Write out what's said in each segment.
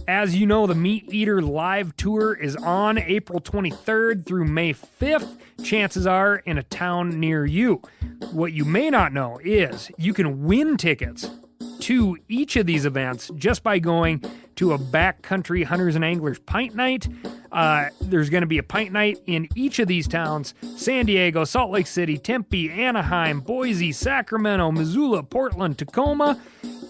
As you know, the Meat Eater Live Tour is on April 23rd through May 5th. Chances are in a town near you. What you may not know is you can win tickets to each of these events just by going to a backcountry hunters and anglers pint night. There's going to be a pint night in each of these towns: San Diego, Salt Lake City, Tempe, Anaheim, Boise, Sacramento, Missoula, Portland, Tacoma,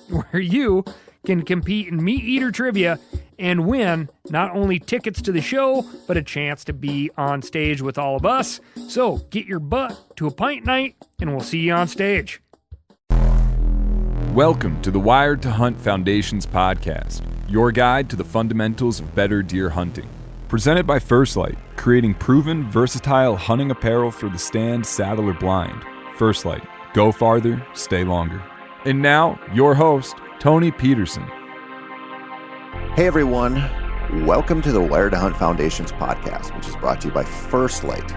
where you can compete in Meat Eater trivia and win not only tickets to the show, but a chance to be on stage with all of us. So get your butt to a pint night and we'll see you on stage. Welcome to the Wired to Hunt Foundation's podcast, your guide to the fundamentals of better deer hunting. Presented by First Light, creating proven, versatile hunting apparel for the stand, saddle, or blind. First Light, go farther, stay longer. And now, your host, Tony Peterson. Hey everyone, welcome to the Wired to Hunt Foundation's podcast, which is brought to you by First Light.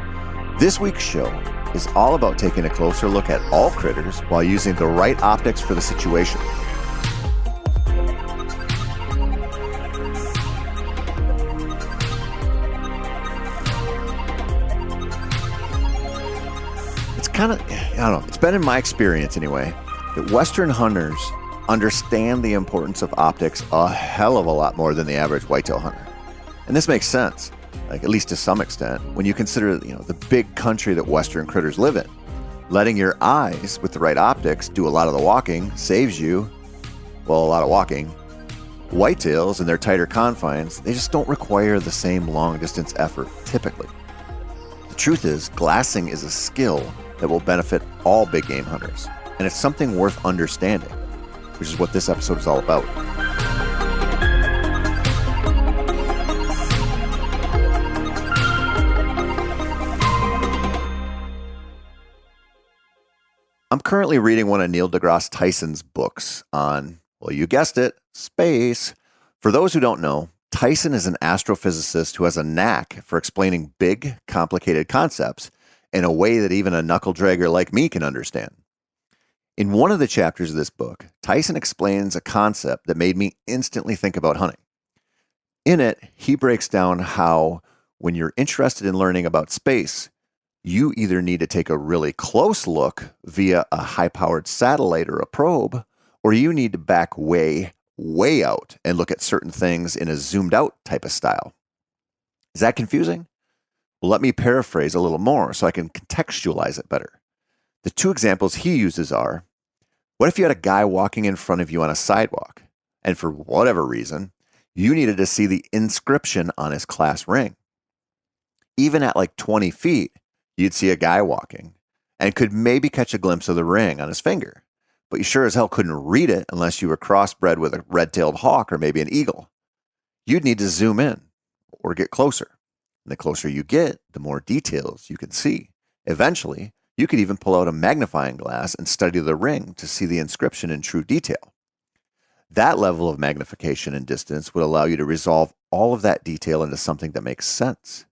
This week's show is all about taking a closer look at all critters while using the right optics for the situation. It's been in my experience anyway, that Western hunters understand the importance of optics a hell of a lot more than the average whitetail hunter. And this makes sense, like at least to some extent, when you consider, the big country that Western critters live in. Letting your eyes with the right optics do a lot of the walking saves you, a lot of walking. Whitetails in their tighter confines, they just don't require the same long distance effort typically. The truth is, glassing is a skill that will benefit all big game hunters, and it's something worth understanding, which is what this episode is all about. I'm currently reading one of Neil deGrasse Tyson's books on, you guessed it, space. For those who don't know, Tyson is an astrophysicist who has a knack for explaining big, complicated concepts in a way that even a knuckle-dragger like me can understand. In one of the chapters of this book, Tyson explains a concept that made me instantly think about hunting. In it, he breaks down how, when you're interested in learning about space, you either need to take a really close look via a high-powered satellite or a probe, or you need to back way, way out and look at certain things in a zoomed-out type of style. Is that confusing? Well, let me paraphrase a little more so I can contextualize it better. The two examples he uses are, what if you had a guy walking in front of you on a sidewalk, and for whatever reason, you needed to see the inscription on his class ring? Even at like 20 feet, you'd see a guy walking, and could maybe catch a glimpse of the ring on his finger, but you sure as hell couldn't read it unless you were crossbred with a red-tailed hawk or maybe an eagle. You'd need to zoom in, or get closer. And the closer you get, the more details you can see. Eventually, you could even pull out a magnifying glass and study the ring to see the inscription in true detail. That level of magnification and distance would allow you to resolve all of that detail into something that makes sense.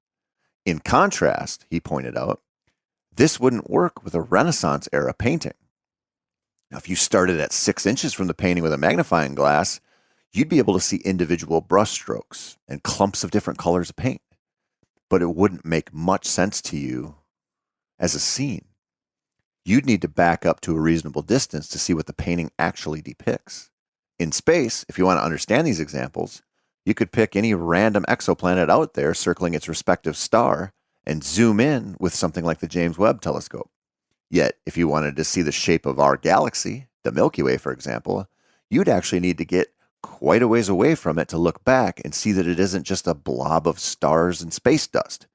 In contrast, he pointed out, this wouldn't work with a Renaissance era painting. Now, if you started at 6 inches from the painting with a magnifying glass, you'd be able to see individual brush strokes and clumps of different colors of paint. But it wouldn't make much sense to you as a scene. You'd need to back up to a reasonable distance to see what the painting actually depicts. In space, if you want to understand these examples, you could pick any random exoplanet out there circling its respective star and zoom in with something like the James Webb telescope. Yet, if you wanted to see the shape of our galaxy, the Milky Way, for example, you'd actually need to get quite a ways away from it to look back and see that it isn't just a blob of stars and space dust.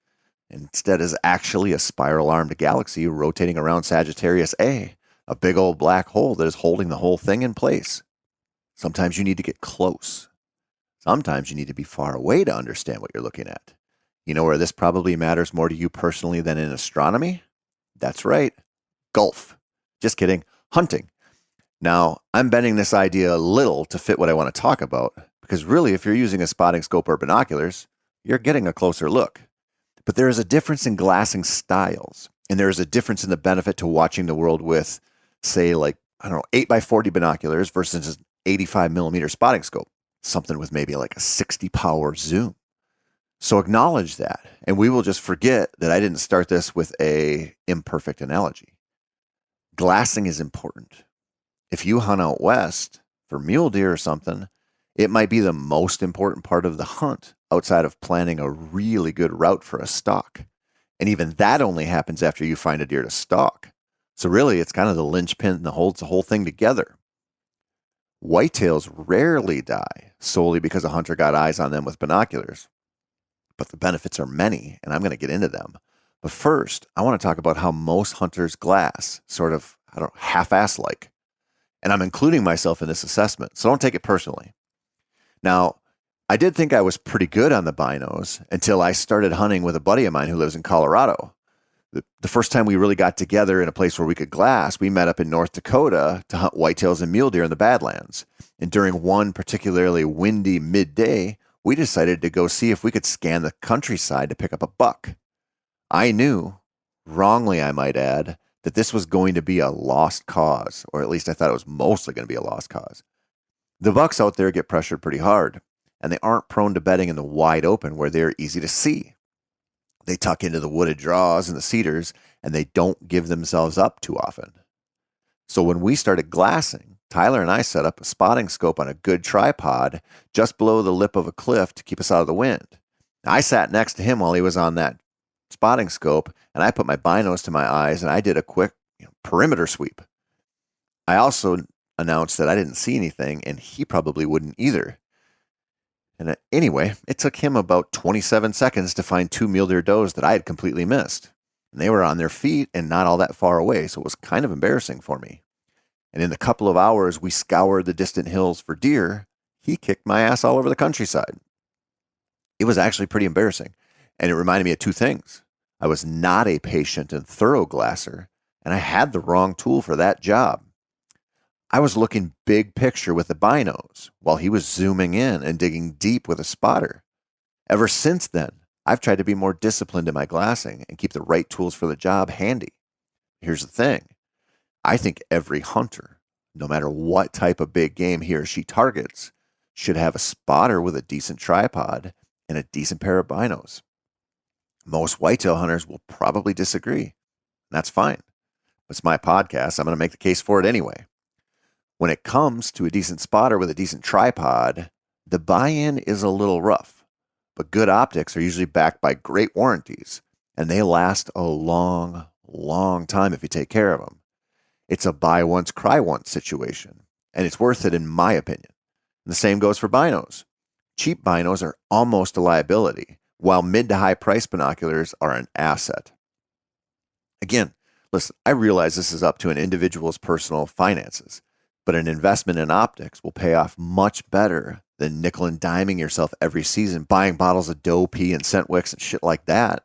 Instead is actually a spiral-armed galaxy rotating around Sagittarius A, a big old black hole that is holding the whole thing in place. Sometimes you need to get close. Sometimes you need to be far away to understand what you're looking at. You know where this probably matters more to you personally than in astronomy? That's right, golf. Just kidding, hunting. Now, I'm bending this idea a little to fit what I want to talk about, because really, if you're using a spotting scope or binoculars, you're getting a closer look. But there is a difference in glassing styles, and there is a difference in the benefit to watching the world with, say, 8x40 binoculars versus an 85 millimeter spotting scope. something with maybe like a 60 power zoom. So acknowledge that, and we will just forget that I didn't start this with a imperfect analogy. Glassing is important. If you hunt out west for mule deer or something, it might be the most important part of the hunt outside of planning a really good route for a stalk. And even that only happens after you find a deer to stalk. So really, it's kind of the linchpin that holds the whole thing together. Whitetails rarely die solely because a hunter got eyes on them with binoculars. But the benefits are many, and I'm going to get into them. But first, I want to talk about how most hunters glass, sort of, half-ass like. And I'm including myself in this assessment, so don't take it personally. Now, I did think I was pretty good on the binos until I started hunting with a buddy of mine who lives in Colorado. The first time we really got together in a place where we could glass, we met up in North Dakota to hunt whitetails and mule deer in the Badlands. And during one particularly windy midday, we decided to go see if we could scan the countryside to pick up a buck. I knew, wrongly I might add, that this was going to be a lost cause, or at least I thought it was mostly going to be a lost cause. The bucks out there get pressured pretty hard, and they aren't prone to bedding in the wide open where they're easy to see. They tuck into the wooded draws and the cedars, and they don't give themselves up too often. So when we started glassing, Tyler and I set up a spotting scope on a good tripod just below the lip of a cliff to keep us out of the wind. I sat next to him while he was on that spotting scope, and I put my binos to my eyes, and I did a quick perimeter sweep. I also announced that I didn't see anything, and he probably wouldn't either. And anyway, it took him about 27 seconds to find 2 mule deer does that I had completely missed. And they were on their feet and not all that far away, so it was kind of embarrassing for me. And in the couple of hours we scoured the distant hills for deer, he kicked my ass all over the countryside. It was actually pretty embarrassing, and it reminded me of 2 things. I was not a patient and thorough glasser, and I had the wrong tool for that job. I was looking big picture with the binos while he was zooming in and digging deep with a spotter. Ever since then, I've tried to be more disciplined in my glassing and keep the right tools for the job handy. Here's the thing. I think every hunter, no matter what type of big game he or she targets, should have a spotter with a decent tripod and a decent pair of binos. Most whitetail hunters will probably disagree, and that's fine. It's my podcast. I'm going to make the case for it anyway. When it comes to a decent spotter with a decent tripod, the buy-in is a little rough, but good optics are usually backed by great warranties, and they last a long, long time if you take care of them. It's a buy once, cry once situation, and it's worth it in my opinion. And the same goes for binos. Cheap binos are almost a liability, while mid to high price binoculars are an asset. Again, listen, I realize this is up to an individual's personal finances, but an investment in optics will pay off much better than nickel and diming yourself every season buying bottles of doe pee and scent wicks and shit like that.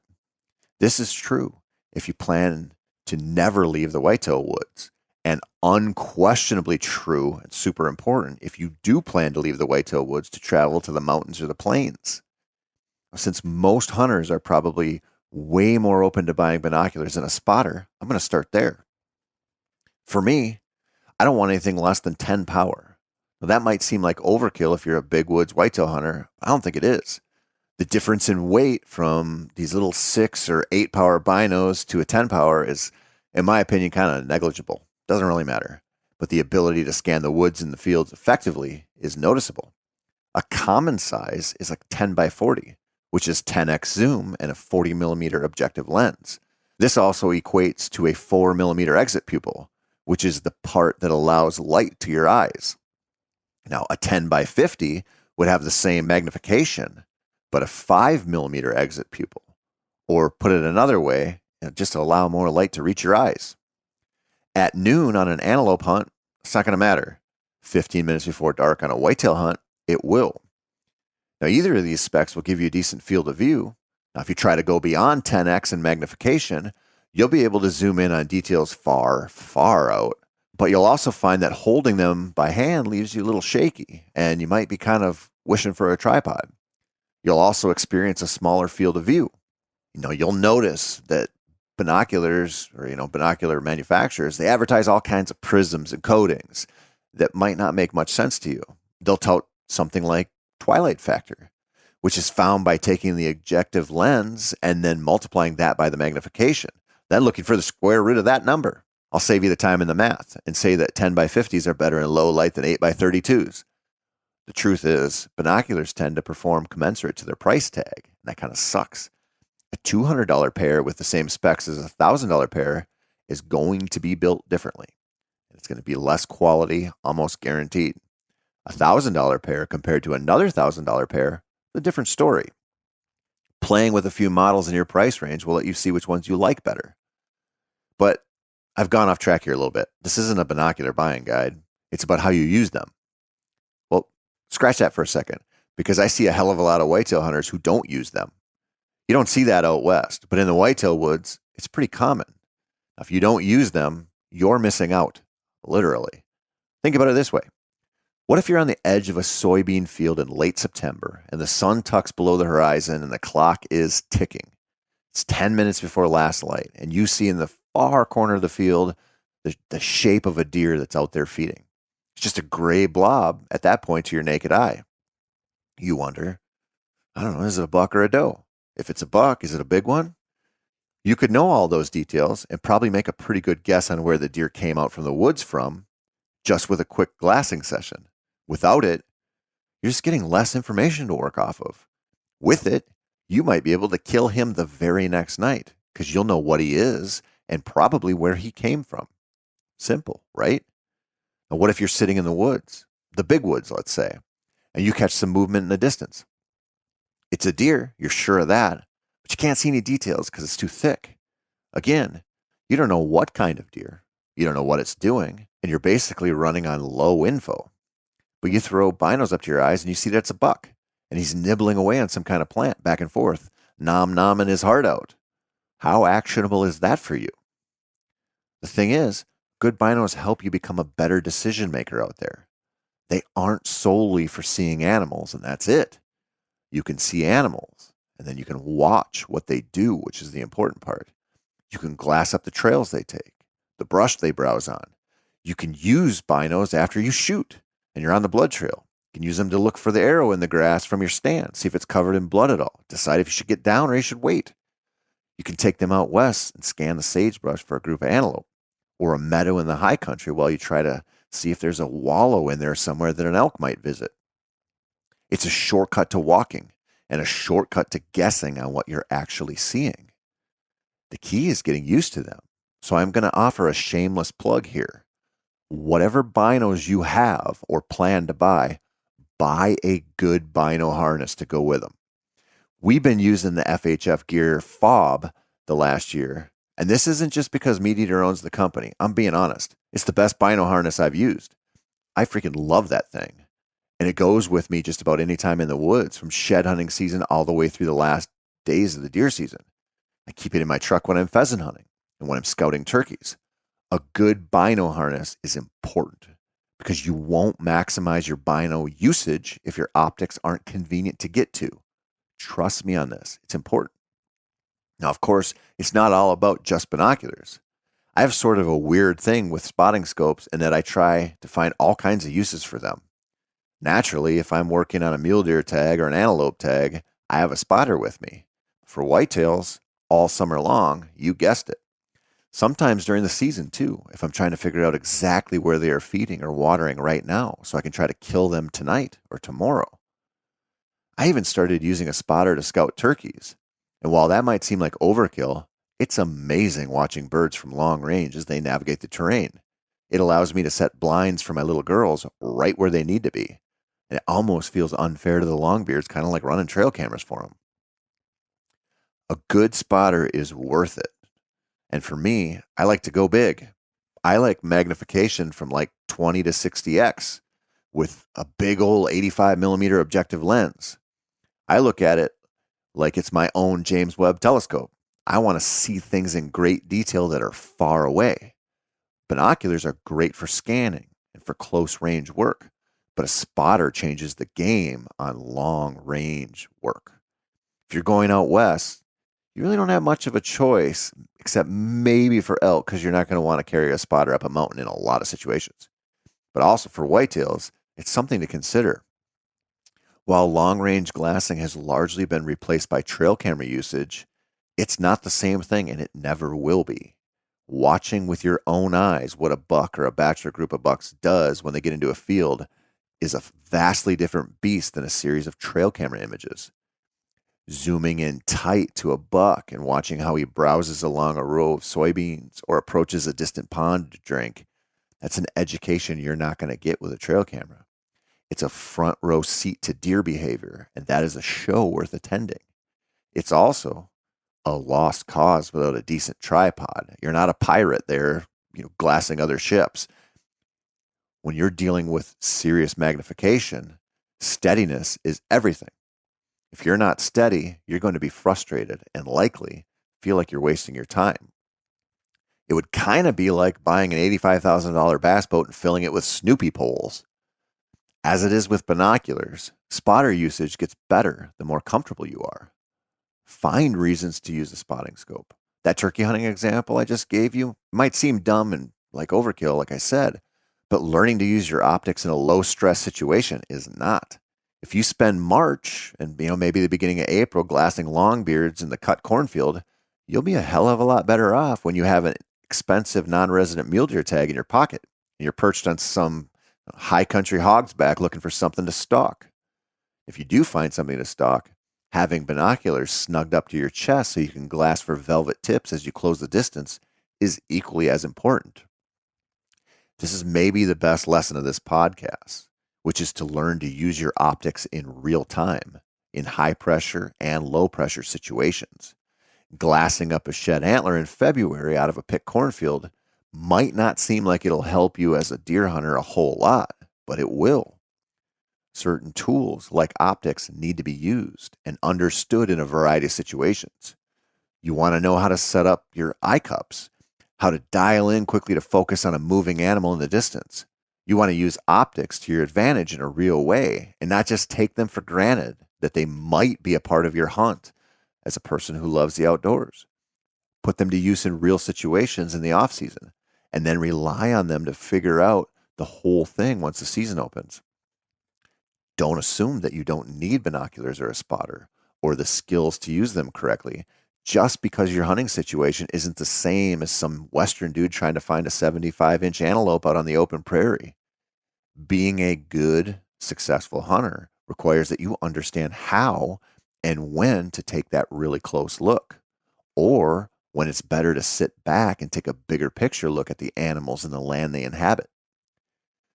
This is true if you plan to never leave the whitetail woods, and unquestionably true and super important if you do plan to leave the whitetail woods to travel to the mountains or the plains. Since most hunters are probably way more open to buying binoculars than a spotter, I'm going to start there. For me, I don't want anything less than 10 power. Now, that might seem like overkill if you're a big woods whitetail hunter. I don't think it is. The difference in weight from these little 6 or 8 power binos to a 10 power is, in my opinion, kind of negligible. Doesn't really matter. But the ability to scan the woods and the fields effectively is noticeable. A common size is like 10 by 40, which is 10x zoom and a 40 millimeter objective lens. This also equates to a 4 millimeter exit pupil, which is the part that allows light to your eyes. Now, a 10 by 50 would have the same magnification, but a 5 millimeter exit pupil, or put it another way, just to allow more light to reach your eyes. At noon on an antelope hunt, it's not going to matter. 15 minutes before dark on a whitetail hunt, it will. Now, either of these specs will give you a decent field of view. Now, if you try to go beyond 10x in magnification, you'll be able to zoom in on details far, far out, but you'll also find that holding them by hand leaves you a little shaky, and you might be kind of wishing for a tripod. You'll also experience a smaller field of view. You'll notice that binoculars or, binocular manufacturers, they advertise all kinds of prisms and coatings that might not make much sense to you. They'll tout something like twilight factor, which is found by taking the objective lens and then multiplying that by the magnification, then looking for the square root of that number. I'll save you the time and the math and say that 10 by 50s are better in low light than 8 by 32s. The truth is, binoculars tend to perform commensurate to their price tag, and that kind of sucks. A $200 pair with the same specs as a $1,000 pair is going to be built differently. It's going to be less quality, almost guaranteed. A $1,000 pair compared to another $1,000 pair, a different story. Playing with a few models in your price range will let you see which ones you like better. But I've gone off track here a little bit. This isn't a binocular buying guide. It's about how you use them. Well, scratch that for a second, because I see a hell of a lot of whitetail hunters who don't use them. You don't see that out west, but in the whitetail woods, it's pretty common. Now, if you don't use them, you're missing out, literally. Think about it this way. What if you're on the edge of a soybean field in late September and the sun tucks below the horizon and the clock is ticking? It's 10 minutes before last light, and you see in the far corner of the field the shape of a deer that's out there feeding. It's just a gray blob at that point to your naked eye. You wonder, I don't know, is it a buck or a doe? If it's a buck, is it a big one? You could know all those details and probably make a pretty good guess on where the deer came out from the woods from just with a quick glassing session. Without it, you're just getting less information to work off of. With it, you might be able to kill him the very next night because you'll know what he is and probably where he came from. Simple, right? Now, what if you're sitting in the woods, the big woods, let's say, and you catch some movement in the distance? It's a deer, you're sure of that, but you can't see any details because it's too thick. Again, you don't know what kind of deer, you don't know what it's doing, and you're basically running on low info. But you throw binos up to your eyes and you see that it's a buck, and he's nibbling away on some kind of plant back and forth, nom-nomming his heart out. How actionable is that for you? The thing is, good binos help you become a better decision maker out there. They aren't solely for seeing animals, and that's it. You can see animals, and then you can watch what they do, which is the important part. You can glass up the trails they take, the brush they browse on. You can use binos after you shoot, and you're on the blood trail. You can use them to look for the arrow in the grass from your stand, see if it's covered in blood at all, decide if you should get down or you should wait. You can take them out west and scan the sagebrush for a group of antelope, or a meadow in the high country while you try to see if there's a wallow in there somewhere that an elk might visit. It's a shortcut to walking and a shortcut to guessing on what you're actually seeing. The key is getting used to them. So I'm going to offer a shameless plug here. Whatever binos you have or plan to buy a good bino harness to go with them. We've been using the FHF Gear fob the last year, and this isn't just because Meat Eater owns the company. I'm being honest. It's the best bino harness I've used. I freaking love that thing. And it goes with me just about any time in the woods, from shed hunting season all the way through the last days of the deer season. I keep it in my truck when I'm pheasant hunting and when I'm scouting turkeys. A good bino harness is important because you won't maximize your bino usage if your optics aren't convenient to get to. Trust me on this. It's important. Now, of course, it's not all about just binoculars. I have sort of a weird thing with spotting scopes in that I try to find all kinds of uses for them. Naturally, if I'm working on a mule deer tag or an antelope tag, I have a spotter with me. For whitetails, all summer long, you guessed it. Sometimes during the season too, if I'm trying to figure out exactly where they are feeding or watering right now so I can try to kill them tonight or tomorrow. I even started using a spotter to scout turkeys. And while that might seem like overkill, it's amazing watching birds from long range as they navigate the terrain. It allows me to set blinds for my little girls right where they need to be. And it almost feels unfair to the longbeards, kind of like running trail cameras for them. A good spotter is worth it. And for me, I like to go big. I like magnification from like 20 to 60x with a big old 85 millimeter objective lens. I look at it like it's my own James Webb telescope. I want to see things in great detail that are far away. Binoculars are great for scanning and for close range work, but a spotter changes the game on long range work. If you're going out west, you really don't have much of a choice except maybe for elk because you're not going to want to carry a spotter up a mountain in a lot of situations. But also for whitetails, it's something to consider. While long-range glassing has largely been replaced by trail camera usage, it's not the same thing and it never will be. Watching with your own eyes what a buck or a bachelor group of bucks does when they get into a field is a vastly different beast than a series of trail camera images. Zooming in tight to a buck and watching how he browses along a row of soybeans or approaches a distant pond to drink, that's an education you're not going to get with a trail camera. It's a front row seat to deer behavior, and that is a show worth attending. It's also a lost cause without a decent tripod. You're not a pirate there, glassing other ships. When you're dealing with serious magnification, steadiness is everything. If you're not steady, you're going to be frustrated and likely feel like you're wasting your time. It would kind of be like buying an $85,000 bass boat and filling it with Snoopy poles. As it is with binoculars, spotter usage gets better the more comfortable you are. Find reasons to use a spotting scope. That turkey hunting example I just gave you might seem dumb and like overkill, like I said, but learning to use your optics in a low-stress situation is not. If you spend March and maybe the beginning of April glassing longbeards in the cut cornfield, you'll be a hell of a lot better off when you have an expensive non-resident mule deer tag in your pocket and you're perched on some high country hog's back looking for something to stalk. If you do find something to stalk, having binoculars snugged up to your chest so you can glass for velvet tips as you close the distance is equally as important. This is maybe the best lesson of this podcast, which is to learn to use your optics in real time, in high pressure and low pressure situations. Glassing up a shed antler in February out of a picked cornfield might not seem like it'll help you as a deer hunter a whole lot, but it will. Certain tools, like optics, need to be used and understood in a variety of situations. You want to know how to set up your eye cups, how to dial in quickly to focus on a moving animal in the distance. You want to use optics to your advantage in a real way and not just take them for granted that they might be a part of your hunt as a person who loves the outdoors. Put them to use in real situations in the off season and then rely on them to figure out the whole thing once the season opens. Don't assume that you don't need binoculars or a spotter or the skills to use them correctly just because your hunting situation isn't the same as some Western dude trying to find a 75-inch antelope out on the open prairie. Being a good, successful hunter requires that you understand how and when to take that really close look, or when it's better to sit back and take a bigger picture look at the animals and the land they inhabit,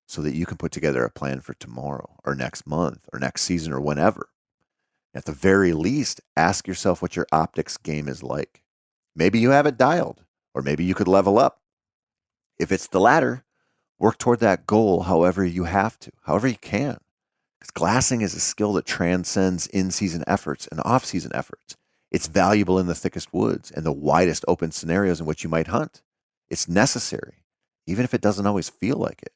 so that you can put together a plan for tomorrow or next month or next season or whenever. At the very least, ask yourself what your optics game is like. Maybe you have it dialed, or maybe you could level up. If it's the latter, work toward that goal however you have to, however you can. Because glassing is a skill that transcends in-season efforts and off-season efforts. It's valuable in the thickest woods and the widest open scenarios in which you might hunt. It's necessary, even if it doesn't always feel like it.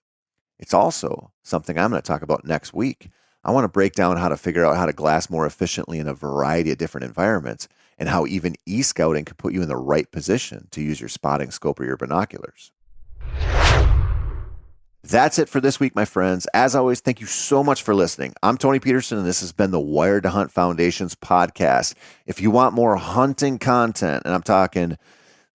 It's also something I'm going to talk about next week. I want to break down how to figure out how to glass more efficiently in a variety of different environments and how even e-scouting can put you in the right position to use your spotting scope or your binoculars. That's it for this week, my friends. As always, thank you so much for listening. I'm Tony Peterson, and this has been the Wired to Hunt Foundation's podcast. If you want more hunting content, and I'm talking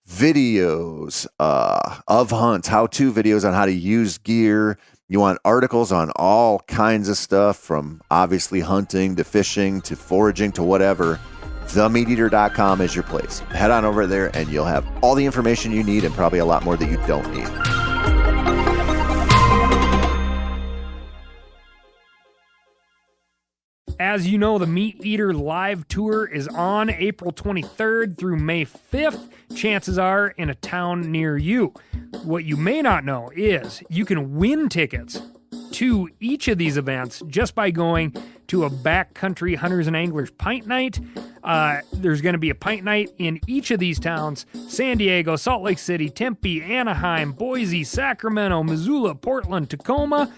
videos of hunts, how-to videos on how to use gear, you want articles on all kinds of stuff from obviously hunting to fishing to foraging to whatever, themeateater.com is your place. Head on over there and you'll have all the information you need and probably a lot more that you don't need. As you know, the Meat Eater live tour is on April 23rd through May 5th. Chances are in a town near you. What you may not know is you can win tickets to each of these events just by going to a backcountry hunters and anglers pint night. There's going to be a pint night in each of these towns: San Diego, Salt Lake City, Tempe, Anaheim, Boise, Sacramento, Missoula, Portland, Tacoma,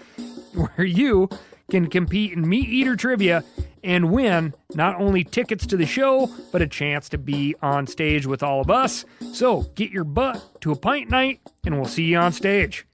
where you can compete in Meat Eater trivia and win not only tickets to the show, but a chance to be on stage with all of us. So get your butt to a pint night, and we'll see you on stage.